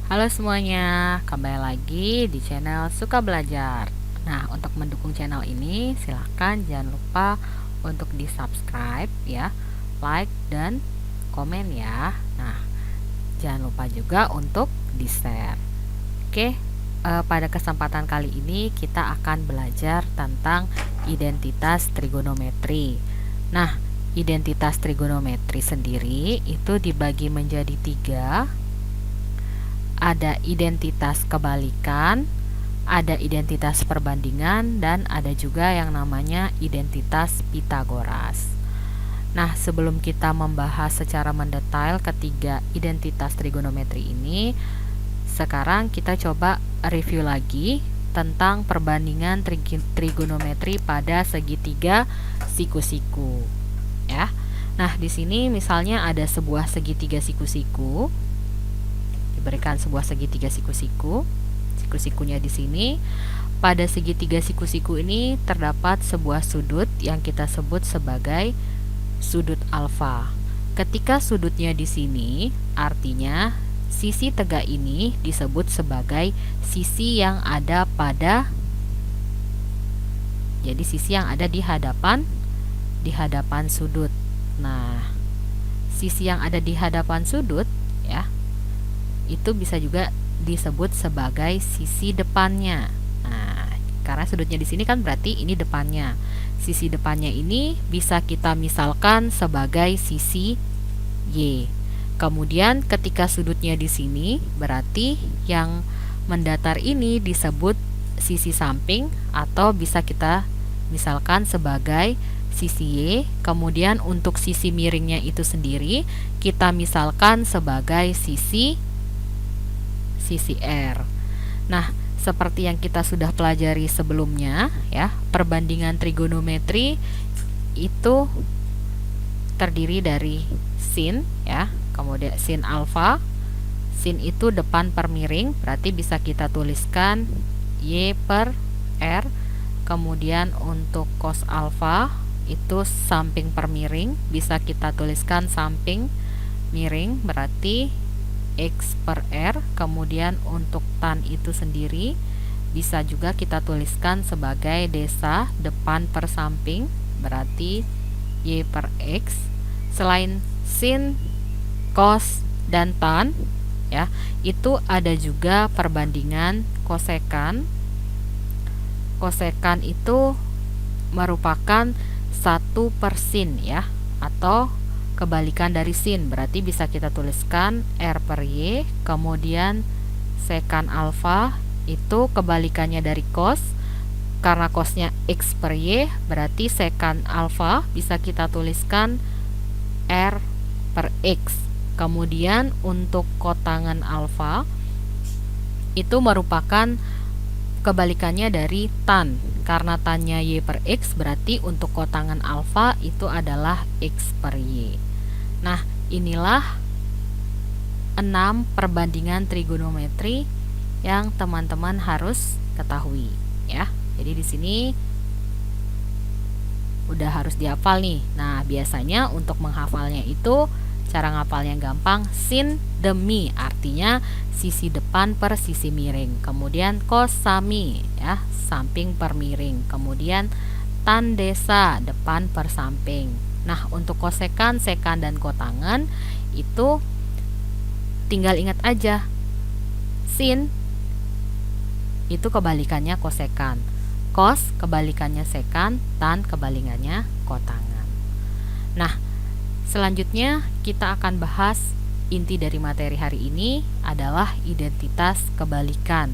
Halo semuanya, kembali lagi di channel Suka Belajar. Nah, untuk mendukung channel ini, silahkan jangan lupa untuk di subscribe ya, like dan komen ya. Nah, jangan lupa juga untuk di share. Oke, pada kesempatan kali ini kita akan belajar tentang identitas trigonometri. Nah, identitas trigonometri sendiri itu dibagi menjadi 3. Ada identitas kebalikan, ada identitas perbandingan, dan ada juga yang namanya identitas Pitagoras. Nah, sebelum kita membahas secara mendetail ketiga identitas trigonometri ini, sekarang kita coba review lagi tentang perbandingan trigonometri pada segitiga siku-siku, ya. Nah, di sini misalnya ada sebuah segitiga siku-siku. Diberikan sebuah segitiga siku-siku. Siku-sikunya di sini. Pada segitiga siku-siku ini terdapat sebuah sudut yang kita sebut sebagai sudut alfa. Ketika sudutnya di sini, artinya sisi tegak ini disebut sebagai sisi yang ada pada, jadi sisi yang ada di hadapan sudut. Nah, sisi yang ada di hadapan sudut ya, itu bisa juga disebut sebagai sisi depannya. Nah, karena sudutnya di sini kan berarti ini depannya. Sisi depannya ini bisa kita misalkan sebagai sisi Y. Kemudian ketika sudutnya di sini, berarti yang mendatar ini disebut sisi samping atau bisa kita misalkan sebagai sisi Y. Kemudian untuk sisi miringnya itu sendiri kita misalkan sebagai sisi R. Nah, seperti yang kita sudah pelajari sebelumnya ya, perbandingan trigonometri itu terdiri dari sin ya, kemudian sin alfa. Sin itu depan per miring, berarti bisa kita tuliskan Y per R. Kemudian untuk cos alfa itu samping per miring, bisa kita tuliskan samping miring, berarti X per R. Kemudian untuk tan itu sendiri bisa juga kita tuliskan sebagai desa depan per samping, berarti Y per X. Selain sin, cos, dan tan ya, itu ada juga perbandingan kosekan. Kosekan itu merupakan 1 per sin ya, atau kebalikan dari sin, berarti bisa kita tuliskan R per Y. Kemudian sekan alfa itu kebalikannya dari cos, karena cosnya X per Y, berarti sekan alfa bisa kita tuliskan R per X. Kemudian untuk kotangan alfa itu merupakan kebalikannya dari tan, karena tannya Y per X, berarti untuk kotangan alfa itu adalah X per Y. Nah, inilah 6 perbandingan trigonometri yang teman-teman harus ketahui ya. Jadi di sini udah harus dihafal nih. Nah, biasanya untuk menghafalnya itu cara ngapalnya gampang. Sin demi artinya sisi depan per sisi miring. Kemudian cos sami ya, samping per miring. Kemudian tan desa, depan per samping. Nah, untuk kosekan, sekan, dan kotangan itu tinggal ingat aja. Sin itu kebalikannya kosekan, cos kebalikannya sekan, tan kebalikannya kotangan. Nah, selanjutnya kita akan bahas inti dari materi hari ini adalah identitas kebalikan.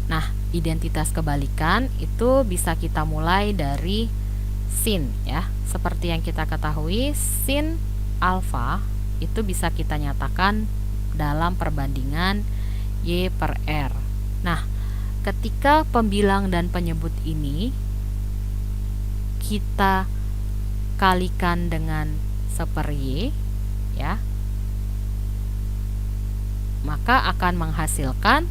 Nah, identitas kebalikan itu bisa kita mulai dari sin ya. Seperti yang kita ketahui, sin alfa itu bisa kita nyatakan dalam perbandingan Y per R. Nah, ketika pembilang dan penyebut ini kita kalikan dengan 1 per Y ya, maka akan menghasilkan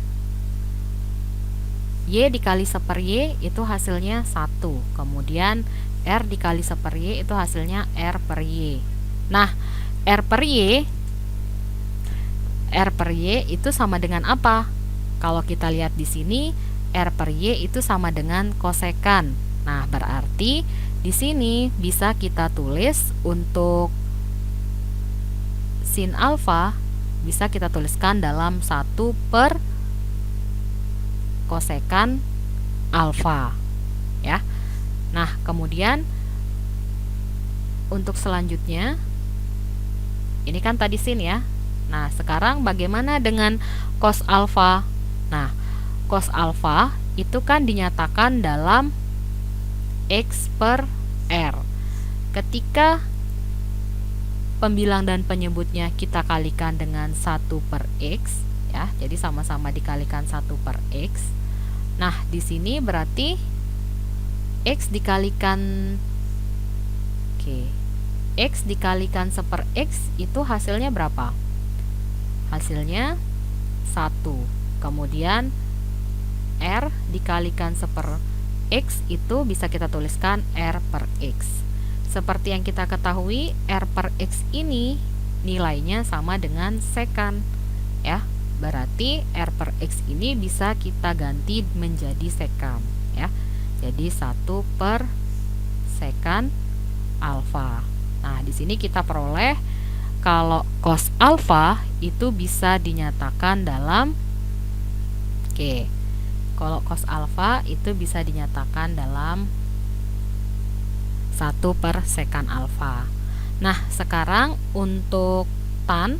Y dikali 1 per Y itu hasilnya 1. Kemudian R dikali 1 per Y itu hasilnya R per Y. Nah, R per Y R per Y itu sama dengan apa? Kalau kita lihat di sini, R per Y itu sama dengan kosekan. Nah, berarti di sini bisa kita tulis untuk sin alfa bisa kita tuliskan dalam 1 per kosekan alfa, ya. Nah, kemudian untuk selanjutnya ini kan tadi sin ya. Nah, sekarang bagaimana dengan cos alfa? Nah, cos alfa itu kan dinyatakan dalam X per R. Ketika pembilang dan penyebutnya kita kalikan dengan 1 per X, ya, jadi sama-sama dikalikan 1 per X. Nah, di sini berarti X dikalikan X dikalikan 1 per X itu hasilnya berapa? Hasilnya 1. Kemudian R dikalikan 1 per X itu bisa kita tuliskan R per X. Seperti yang kita ketahui, R per X ini nilainya sama dengan sekan, ya. Berarti R per X ini bisa kita ganti menjadi sekan, ya. Jadi 1 per sekan alfa. Nah, di sini kita peroleh kalau cos alfa itu bisa dinyatakan dalam kalau cos alfa itu bisa dinyatakan dalam 1 per sekan alfa. Nah, sekarang untuk tan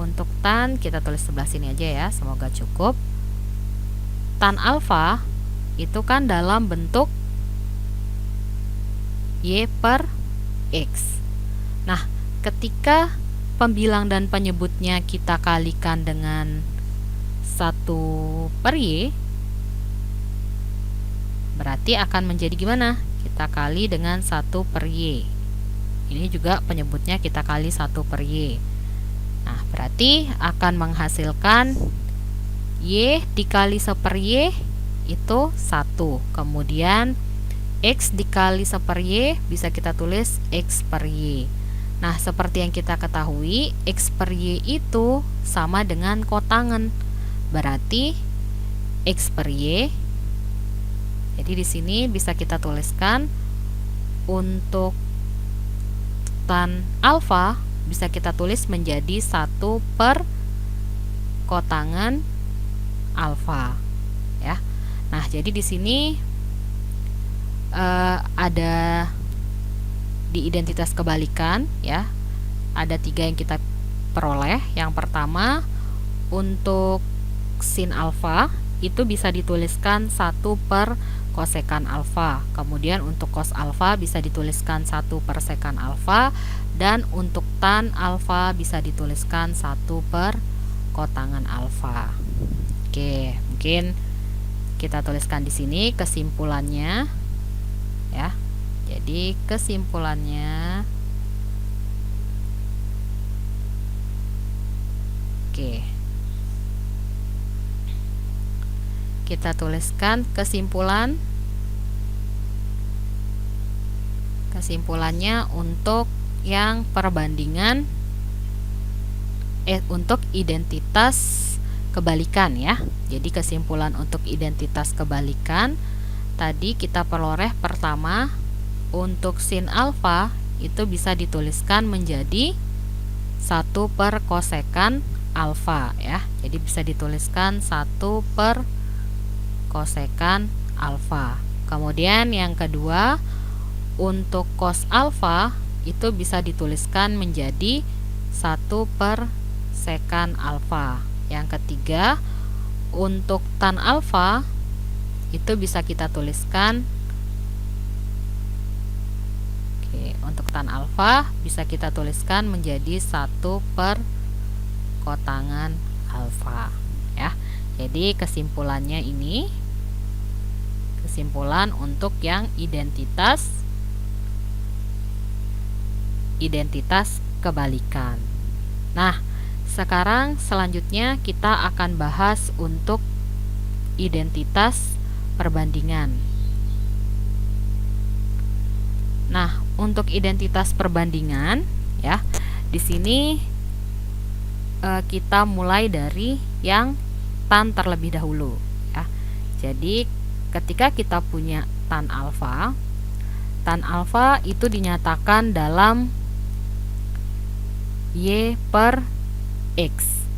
untuk tan kita tulis sebelah sini aja ya, semoga cukup. Tan alfa itu kan dalam bentuk Y per X. Nah, ketika pembilang dan penyebutnya kita kalikan dengan 1 per Y, berarti akan menjadi gimana? Kita kali dengan 1 per Y. Ini juga penyebutnya kita kali 1 per Y. Nah, berarti akan menghasilkan Y dikali 1 per Y itu 1. Kemudian X dikali 1 per Y bisa kita tulis X per Y. Nah, seperti yang kita ketahui, X per Y itu sama dengan kotangan. Berarti X per Y. Jadi di sini bisa kita tuliskan untuk tan alfa bisa kita tulis menjadi 1 per kotangan alfa, ya. Nah, jadi di sini ada di identitas kebalikan, ya, ada 3 yang kita peroleh. Yang pertama, untuk sin alfa itu bisa dituliskan 1 per kosekan alfa. Kemudian untuk cos alfa bisa dituliskan 1 per sekan alfa, dan untuk tan alfa bisa dituliskan 1 per kotangan alfa. Oke, mungkin kita tuliskan di sini kesimpulannya, ya. Jadi kesimpulannya, kita tuliskan kesimpulannya untuk yang perbandingan untuk identitas kebalikan, ya. Jadi kesimpulan untuk identitas kebalikan tadi kita peroleh pertama, untuk sin alfa itu bisa dituliskan menjadi 1 per kosekan alfa, ya. Jadi bisa dituliskan 1 per kosekan alfa. Kemudian yang kedua, untuk cos alfa itu bisa dituliskan menjadi 1 per sekan alfa. Yang ketiga, untuk tan alfa itu bisa kita tuliskan untuk tan alfa bisa kita tuliskan menjadi 1 per kotangan alfa, ya. Jadi kesimpulannya ini kesimpulan untuk yang identitas kebalikan. Nah, sekarang selanjutnya kita akan bahas untuk identitas perbandingan. Nah, untuk identitas perbandingan ya. Di sini kita mulai dari yang tan terlebih dahulu ya. Jadi ketika kita punya tan alfa itu dinyatakan dalam y per x.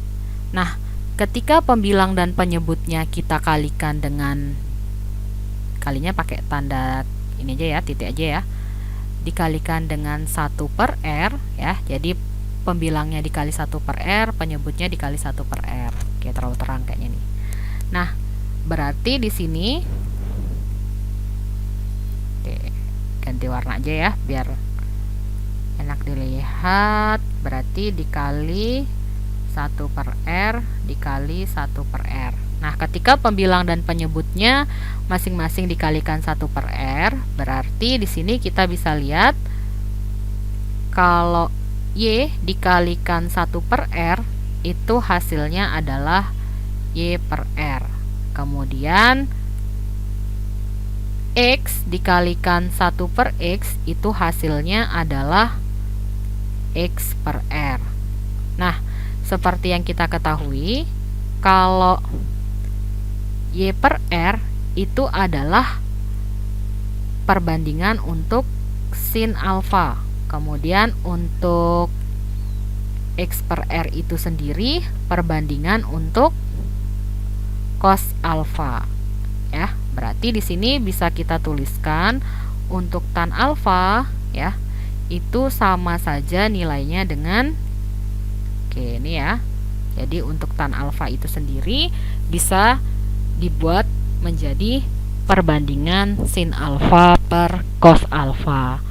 Nah, ketika pembilang dan penyebutnya kita kalikan dengan, kalinya pakai tanda ini aja ya, titik aja ya, dikalikan dengan 1 per R ya. Jadi pembilangnya dikali 1 per R, penyebutnya dikali 1 per R. Oke, terlalu terang kayaknya nih. Nah, berarti di sini ganti warna aja ya biar enak dilihat. Berarti dikali 1 per R dikali 1 per R. Nah, ketika pembilang dan penyebutnya masing-masing dikalikan 1 per R, berarti di sini kita bisa lihat kalau Y dikalikan 1 per R itu hasilnya adalah Y per R. Kemudian X dikalikan 1 per X itu hasilnya adalah X per R. Nah, seperti yang kita ketahui, kalau Y per R itu adalah perbandingan untuk sin alfa. Kemudian untuk X per R itu sendiri perbandingan untuk cos alfa. Ya, berarti di sini bisa kita tuliskan untuk tan alfa ya, itu sama saja nilainya dengan, oke ini ya. Jadi untuk tan alfa itu sendiri bisa dibuat menjadi perbandingan sin alfa per cos alfa.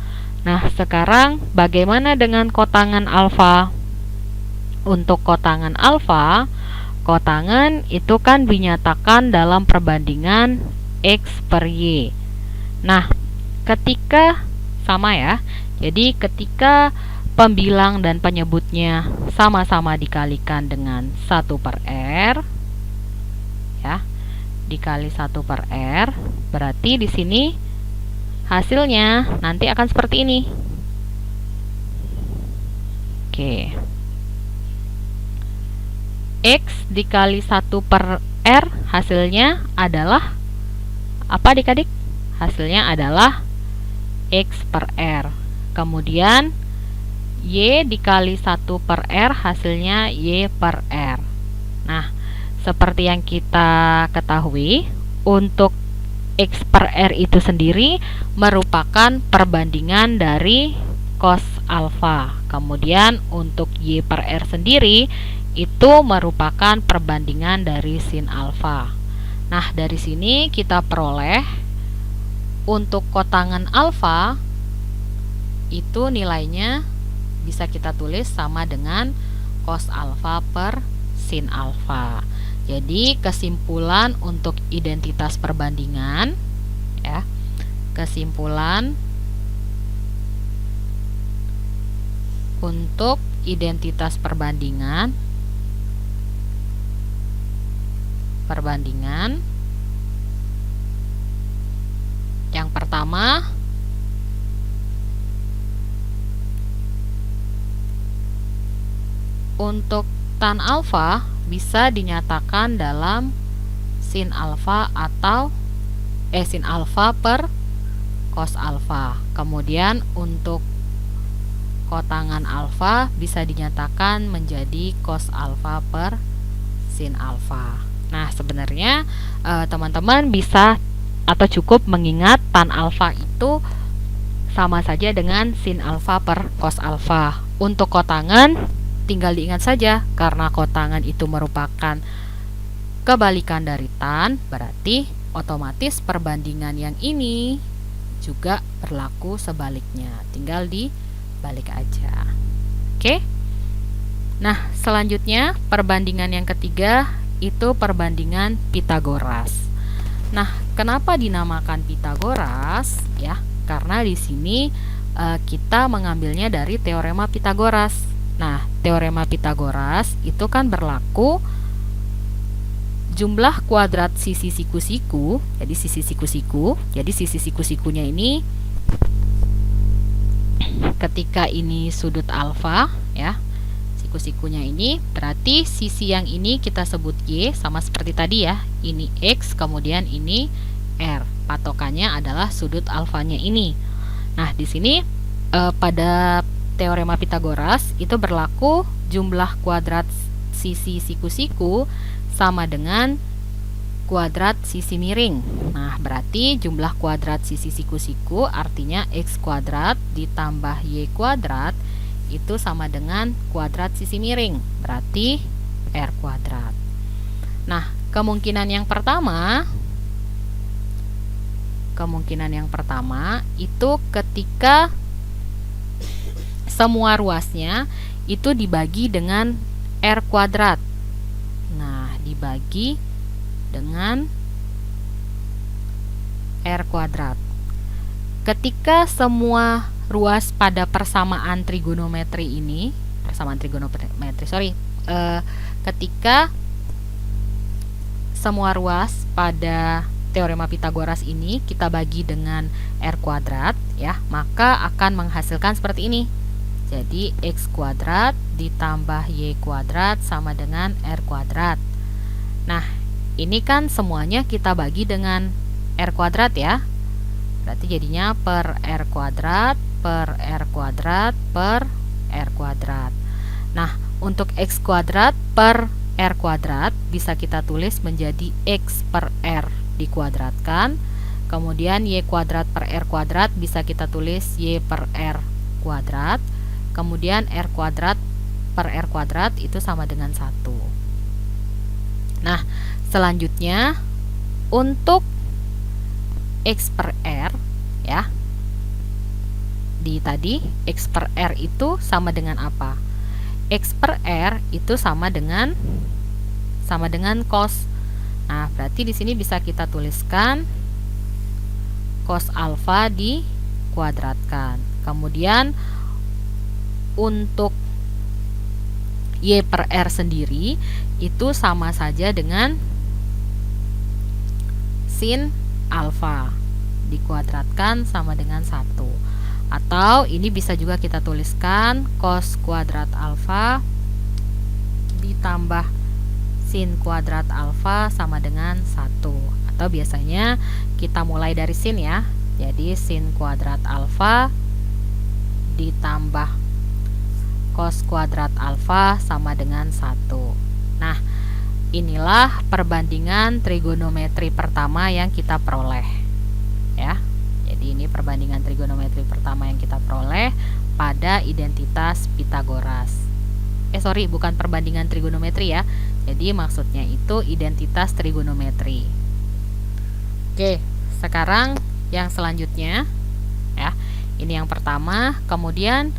Nah, sekarang bagaimana dengan kotangan alfa? Untuk kotangan alfa, kotangan itu kan dinyatakan dalam perbandingan X per Y. Nah, ketika sama ya, jadi ketika pembilang dan penyebutnya sama-sama dikalikan dengan 1 per R ya, dikali 1 per R, berarti di sini hasilnya nanti akan seperti ini. Oke. X dikali 1 per R hasilnya adalah apa adik-adik? Hasilnya adalah X per R. Kemudian Y dikali 1 per R hasilnya Y per R. Nah, seperti yang kita ketahui, untuk X per R itu sendiri merupakan perbandingan dari cos alfa. Kemudian untuk Y per R sendiri itu merupakan perbandingan dari sin alfa. Nah, dari sini kita peroleh untuk kotangan alfa itu nilainya bisa kita tulis sama dengan cos alfa per sin alfa. Jadi kesimpulan untuk identitas perbandingan ya. Kesimpulan untuk identitas perbandingan yang pertama, untuk tan alfa bisa dinyatakan dalam sin alfa atau sin alfa per cos alfa. Kemudian untuk kotangan alfa bisa dinyatakan menjadi cos alfa per sin alfa. Nah, sebenarnya teman-teman bisa atau cukup mengingat tan alfa itu sama saja dengan sin alfa per cos alfa. Untuk kotangan tinggal diingat saja, karena kotangan itu merupakan kebalikan dari tan, berarti otomatis perbandingan yang ini juga berlaku sebaliknya. Tinggal dibalik aja. Oke? Nah, selanjutnya perbandingan yang ketiga itu perbandingan Pitagoras. Nah, kenapa dinamakan Pitagoras? Ya, karena di sini kita mengambilnya dari teorema Pitagoras. Nah, teorema Pitagoras itu kan berlaku jumlah kuadrat sisi siku-siku. Jadi sisi siku-sikunya ini ketika ini sudut alfa ya, siku-sikunya ini, berarti sisi yang ini kita sebut Y, sama seperti tadi ya. Ini X, kemudian ini R. Patokannya adalah sudut alfanya ini. Nah, di sini pada teorema Pitagoras itu berlaku jumlah kuadrat sisi siku-siku sama dengan kuadrat sisi miring. Nah, berarti jumlah kuadrat sisi siku-siku artinya X kuadrat ditambah Y kuadrat itu sama dengan kuadrat sisi miring, berarti R kuadrat. Nah, kemungkinan yang pertama itu ketika semua ruasnya itu dibagi dengan R kuadrat. Nah, dibagi dengan R kuadrat. Ketika semua ruas pada persamaan trigonometri ini, ketika semua ruas pada teorema Pitagoras ini kita bagi dengan R kuadrat ya, maka akan menghasilkan seperti ini. Jadi X kuadrat ditambah Y kuadrat sama dengan R kuadrat. Nah, ini kan semuanya kita bagi dengan R kuadrat ya. Berarti jadinya per R kuadrat per R kuadrat per R kuadrat. Nah, untuk X kuadrat per R kuadrat bisa kita tulis menjadi X per R dikuadratkan. Kemudian Y kuadrat per R kuadrat bisa kita tulis Y per R kuadrat. Kemudian R kuadrat per R kuadrat itu sama dengan 1. Nah, selanjutnya untuk X per R ya, di tadi X per R itu sama dengan apa? X per R itu sama dengan cos. Nah, berarti di sini bisa kita tuliskan cos alfa dikuadratkan. Kemudian untuk Y per R sendiri itu sama saja dengan sin alfa dikuadratkan sama dengan 1. Atau ini bisa juga kita tuliskan cos kuadrat alfa ditambah sin kuadrat alfa sama dengan 1. Atau biasanya kita mulai dari sin ya. Jadi sin kuadrat alfa ditambah cos kuadrat alfa sama dengan 1. Nah, inilah perbandingan trigonometri pertama yang kita peroleh ya. Jadi ini perbandingan trigonometri pertama yang kita peroleh pada identitas Pitagoras. Bukan perbandingan trigonometri ya. Jadi maksudnya itu identitas trigonometri. Oke, sekarang yang selanjutnya ya. Ini yang pertama. Kemudian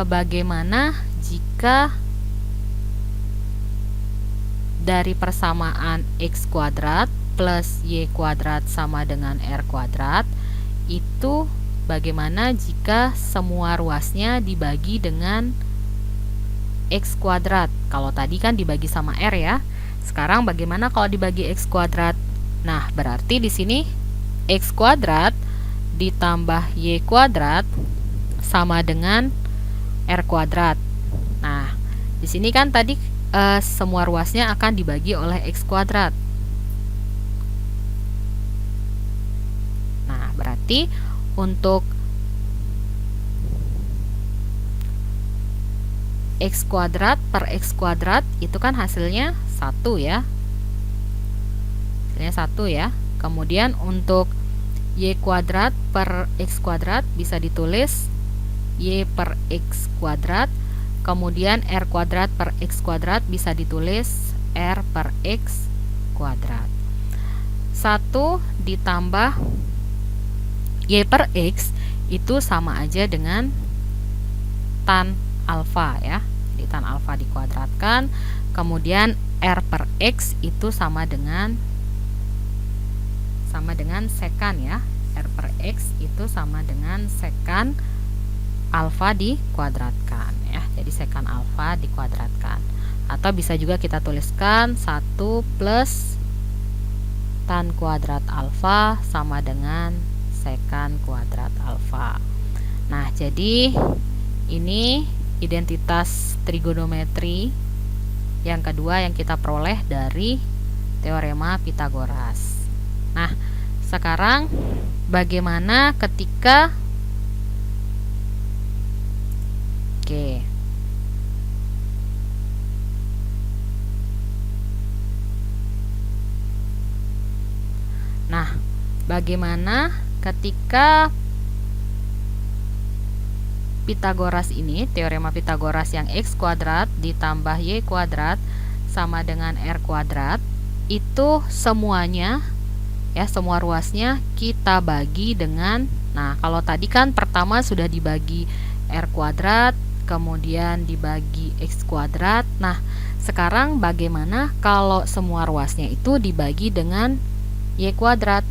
bagaimana jika dari persamaan X kuadrat plus Y kuadrat sama dengan R kuadrat, itu bagaimana jika semua ruasnya dibagi dengan X kuadrat? Kalau tadi kan dibagi sama R ya. Sekarang bagaimana kalau dibagi X kuadrat? Nah, berarti di sini X kuadrat ditambah Y kuadrat sama dengan R kuadrat. Nah, di sini kan tadi semua ruasnya akan dibagi oleh X kuadrat. Nah, berarti untuk X kuadrat per X kuadrat itu kan hasilnya 1 ya. Hasilnya 1 ya. Kemudian untuk Y kuadrat per X kuadrat bisa ditulis Y per X kuadrat. Kemudian R kuadrat per X kuadrat bisa ditulis R per X kuadrat. 1 ditambah Y per X itu sama aja dengan tan alfa ya. Jadi tan alfa dikuadratkan. Kemudian R per X itu sama dengan sekan ya. R per X itu sama dengan sekan alfa dikuadratkan ya. Jadi sekan alfa dikuadratkan. Atau bisa juga kita tuliskan 1 plus tan kuadrat alfa sama dengan sekan kuadrat alfa. Nah, jadi ini identitas trigonometri yang kedua yang kita peroleh dari teorema Pythagoras. Nah, sekarang bagaimana ketika Nah, bagaimana ketika Pythagoras ini, teorema Pythagoras yang x kuadrat ditambah y kuadrat sama dengan r kuadrat, itu semuanya ya, semua ruasnya kita bagi dengan, nah kalau tadi kan pertama sudah dibagi r kuadrat, kemudian dibagi x kuadrat. Nah, sekarang bagaimana kalau semua ruasnya itu dibagi dengan y kuadrat?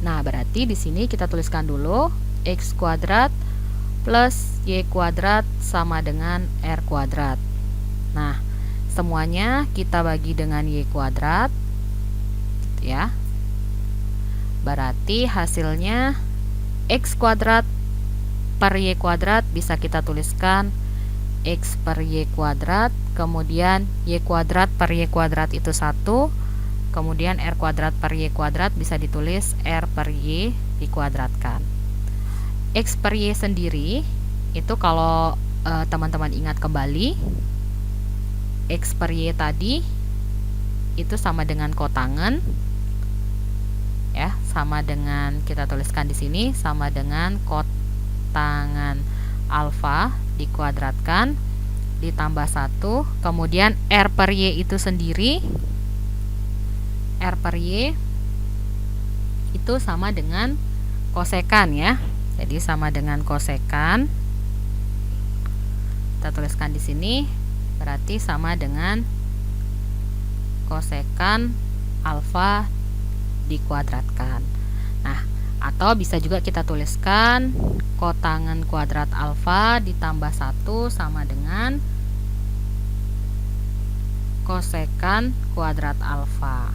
Nah, berarti di sini kita tuliskan dulu x kuadrat plus y kuadrat sama dengan r kuadrat. Nah, semuanya kita bagi dengan y kuadrat, gitu ya. Berarti hasilnya x kuadrat per y kuadrat bisa kita tuliskan x per y kuadrat, kemudian y kuadrat per y kuadrat itu 1, kemudian r kuadrat per y kuadrat bisa ditulis r per y dikuadratkan. X per y sendiri itu kalau teman-teman ingat kembali, x per y tadi itu sama dengan kotangen, ya, sama dengan, kita tuliskan di sini sama dengan kotangen alfa dikuadratkan ditambah 1, kemudian r per y itu sendiri, r per y itu sama dengan kosekan ya. Jadi sama dengan kosekan. Kita tuliskan di sini, berarti sama dengan kosekan alfa dikuadratkan. Nah, atau bisa juga kita tuliskan kotangen kuadrat alfa ditambah 1 sama dengan kosekan kuadrat alfa,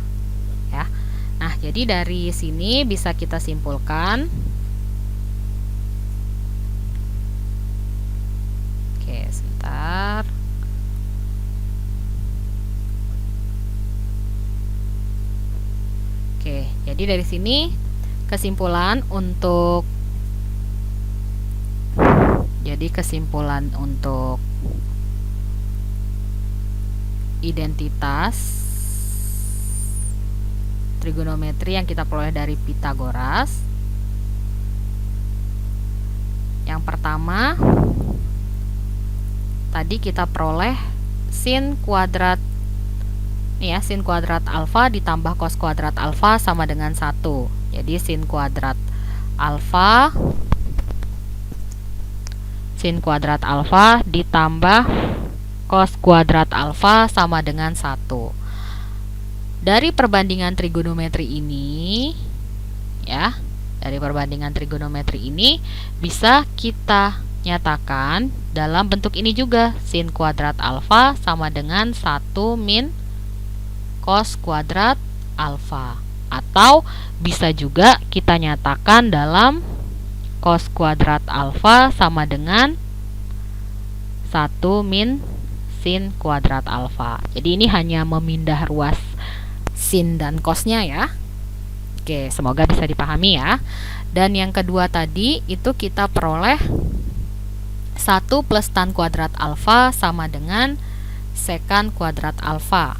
ya. Nah, jadi dari sini bisa kita simpulkan, oke, sebentar. Oke, jadi dari sini kesimpulan untuk identitas trigonometri yang kita peroleh dari Pythagoras. Yang pertama, tadi kita peroleh sin kuadrat, ya, sin kuadrat alfa ditambah cos kuadrat alfa sama dengan 1. Jadi sin kuadrat alfa ditambah cos kuadrat alfa sama dengan 1. Dari perbandingan trigonometri ini, ya, bisa kita nyatakan dalam bentuk ini juga, sin kuadrat alfa sama dengan 1 min cos kuadrat alfa. Atau bisa juga kita nyatakan dalam cos kuadrat alfa sama dengan 1 min sin kuadrat alfa. Jadi ini hanya memindah ruas sin dan cosnya ya. Oke, semoga bisa dipahami ya. Dan yang kedua tadi itu kita peroleh 1 plus tan kuadrat alfa sama dengan sekan kuadrat alfa.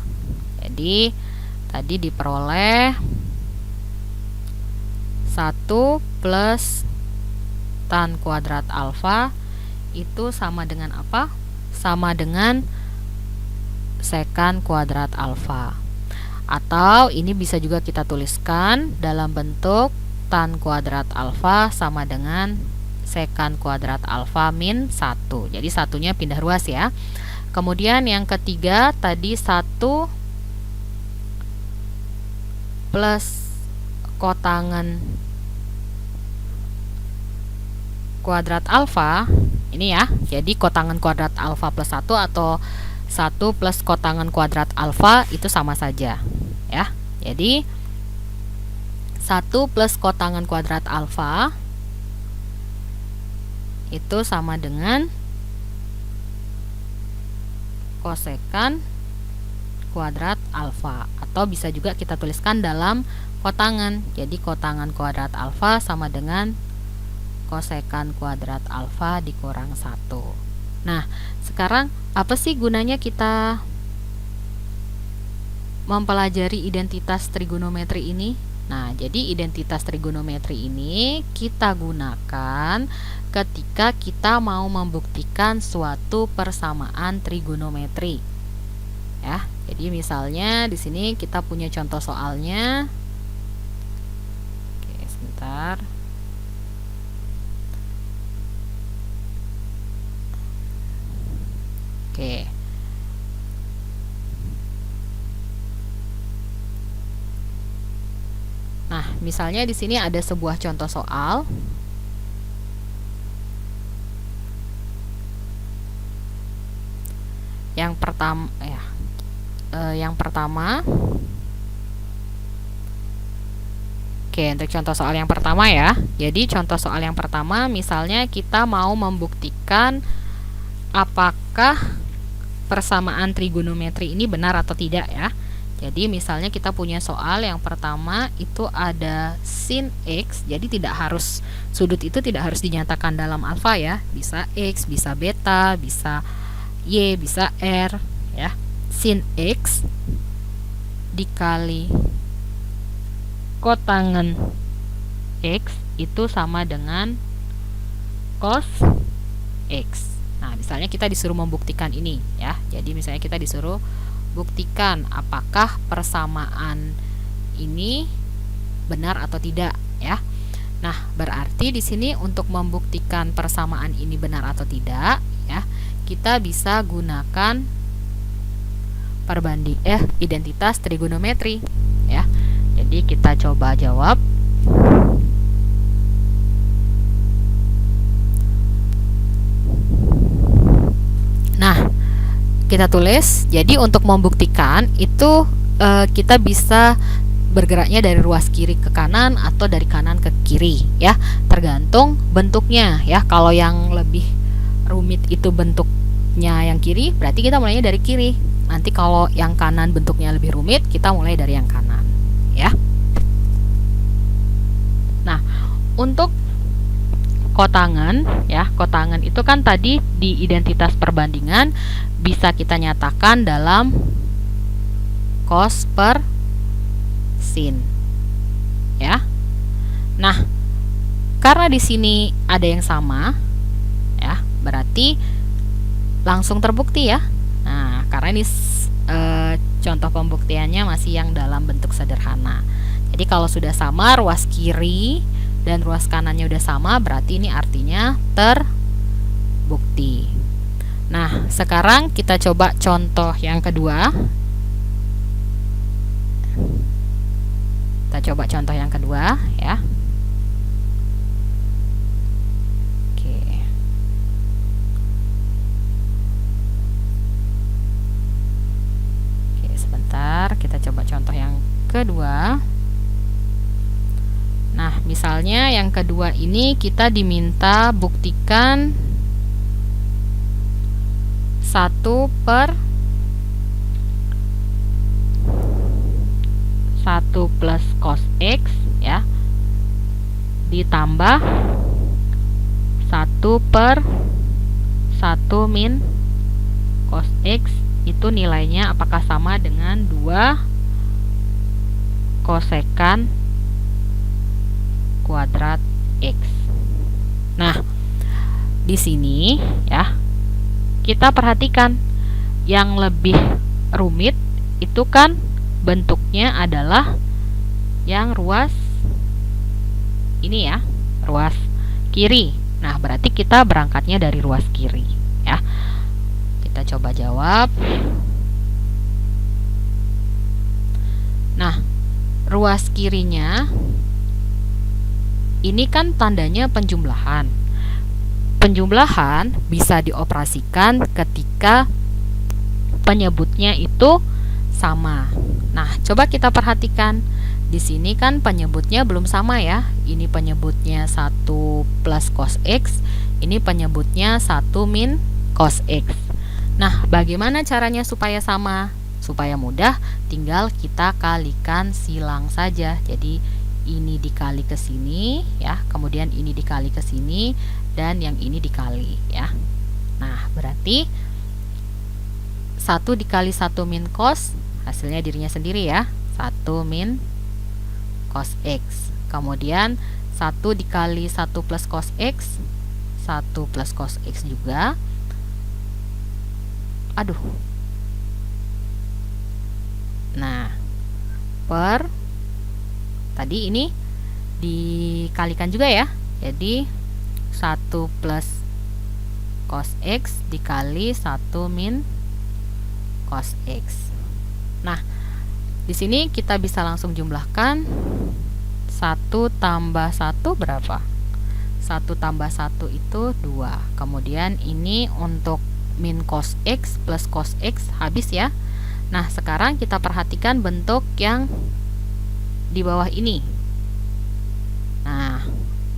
Jadi tadi diperoleh 1 plus tan kuadrat alfa itu sama dengan apa? Sama dengan sekan kuadrat alfa. Atau ini bisa juga kita tuliskan dalam bentuk tan kuadrat alfa sama dengan sekan kuadrat alfa min 1. Jadi satunya pindah ruas ya. Kemudian yang ketiga tadi 1 plus kotangen kuadrat alfa ini ya. Jadi kotangen kuadrat alfa plus 1 atau 1 plus kotangen kuadrat alfa itu sama saja ya. Jadi 1 plus kotangen kuadrat alfa itu sama dengan kosekan kuadrat alfa, atau bisa juga kita tuliskan dalam kotangan. Jadi kotangan kuadrat alfa sama dengan kosekan kuadrat alfa dikurang 1. Nah, sekarang apa sih gunanya kita mempelajari identitas trigonometri ini? Nah, jadi identitas trigonometri ini kita gunakan ketika kita mau membuktikan suatu persamaan trigonometri. Ya, jadi misalnya di sini kita punya contoh soalnya. Oke, sebentar. Oke. Nah, misalnya di sini ada sebuah contoh soal. Yang pertama, oke, untuk contoh soal yang pertama ya. Jadi contoh soal yang pertama, misalnya kita mau membuktikan apakah persamaan trigonometri ini benar atau tidak ya. Jadi misalnya kita punya soal yang pertama itu ada sin X, jadi tidak harus sudut itu tidak harus dinyatakan dalam alfa ya. Bisa X, bisa beta, bisa Y, bisa R ya. Sin X dikali kotangan X itu sama dengan cos X. Nah, misalnya kita disuruh membuktikan ini ya. Jadi misalnya kita disuruh buktikan apakah persamaan ini benar atau tidak ya. Nah, berarti di sini untuk membuktikan persamaan ini benar atau tidak ya, kita bisa gunakan identitas trigonometri ya. Jadi kita coba jawab. Nah, kita tulis. Jadi untuk membuktikan itu kita bisa bergeraknya dari ruas kiri ke kanan atau dari kanan ke kiri ya, tergantung bentuknya ya. Kalau yang lebih rumit itu bentuknya yang kiri, berarti kita mulainya dari kiri. Nanti kalau yang kanan bentuknya lebih rumit, kita mulai dari yang kanan ya. Nah, untuk kotangan ya, kotangan itu kan tadi di identitas perbandingan bisa kita nyatakan dalam cos per sin ya. Nah, karena di sini ada yang sama ya, berarti langsung terbukti ya. Nah, karena ini contoh pembuktiannya masih yang dalam bentuk sederhana. Jadi kalau sudah sama ruas kiri dan ruas kanannya udah sama, berarti ini artinya terbukti. Nah, sekarang kita coba contoh yang kedua. Kita coba contoh yang kedua ya. Oke. Oke, sebentar, kita coba contoh yang kedua. Nah, misalnya yang kedua ini kita diminta buktikan 1 per 1 plus cos X ya, ditambah 1 per 1 min cos X, itu nilainya apakah sama dengan 2 kosekan kuadrat X. Nah, di sini ya, kita perhatikan yang lebih rumit itu kan bentuknya adalah yang ruas ini ya, ruas kiri. Nah, berarti kita berangkatnya dari ruas kiri ya. Kita coba jawab. Nah, ruas kirinya ini kan tandanya penjumlahan. Penjumlahan bisa dioperasikan ketika penyebutnya itu sama. Nah, coba kita perhatikan di sini kan penyebutnya belum sama ya. Ini penyebutnya 1 plus cos X, ini penyebutnya 1 min cos X. Nah, bagaimana caranya supaya sama? Supaya mudah, tinggal kita kalikan silang saja. Jadi, ini dikali ke sini ya, kemudian ini dikali ke sini, dan yang ini dikali ya. Nah, berarti 1 dikali 1 min cos, hasilnya dirinya sendiri ya, 1 min cos X. Kemudian 1 dikali 1 plus cos X, 1 plus cos X juga. Aduh. Nah, per tadi ini dikalikan juga ya. Jadi 1 plus cos X dikali 1 min cos X. Nah, di sini kita bisa langsung jumlahkan. 1 tambah 1 berapa? 1 tambah 1 itu 2. Kemudian ini untuk min cos X plus cos X habis ya. Nah, sekarang kita perhatikan bentuk yang di bawah ini. Nah,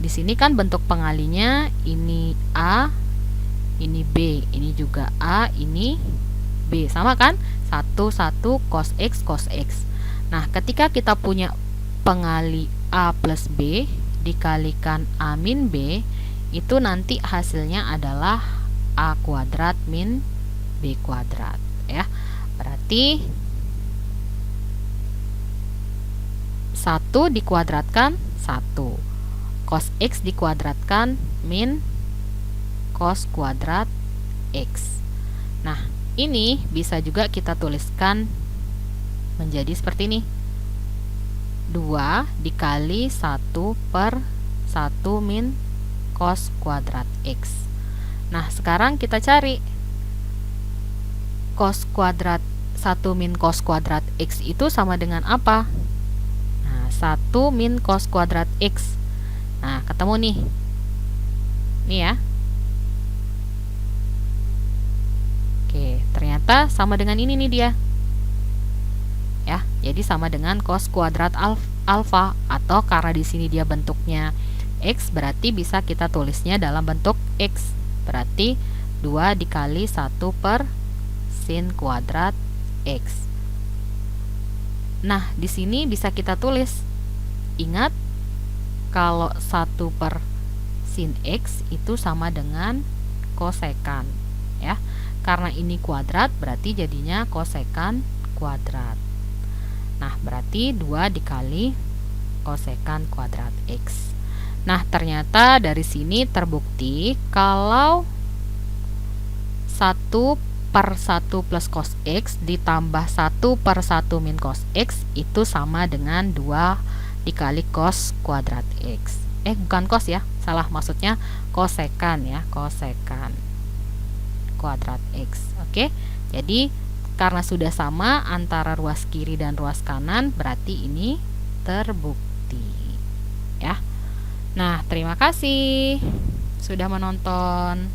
di sini kan bentuk pengalinya ini A, ini B, ini juga A, ini B. Sama kan? 1 cos X cos X. Nah, ketika kita punya pengali A plus B dikalikan A min B, itu nanti hasilnya adalah A kuadrat min B kuadrat ya. Berarti 1 dikuadratkan 1, cos X dikuadratkan min cos kuadrat X. Nah, ini bisa juga kita tuliskan menjadi seperti ini. 2 dikali 1 per 1 min cos kuadrat X. Nah, sekarang kita cari cos kuadrat 1 min cos kuadrat X itu sama dengan apa? Nah, 1 min cos kuadrat X. Nah, ketemu nih. Nih ya. Oke, ternyata sama dengan ini nih dia. Ya, jadi sama dengan cos kuadrat alfa, atau karena di sini dia bentuknya X, berarti bisa kita tulisnya dalam bentuk X. Berarti 2 dikali 1 per sin kuadrat X. Nah, di sini bisa kita tulis. Ingat, kalau 1 per sin X itu sama dengan kosekan ya. Karena ini kuadrat, berarti jadinya kosekan kuadrat. Nah, berarti 2 dikali kosekan kuadrat X. Nah, ternyata dari sini terbukti kalau 1 per 1 plus cos X ditambah 1 per 1 min cos X itu sama dengan 2 dikali cos kuadrat X. Bukan cos ya, salah, maksudnya kosekan ya, kosekan kuadrat X. Oke, jadi karena sudah sama antara ruas kiri dan ruas kanan, berarti ini terbukti ya. Nah, terima kasih sudah menonton.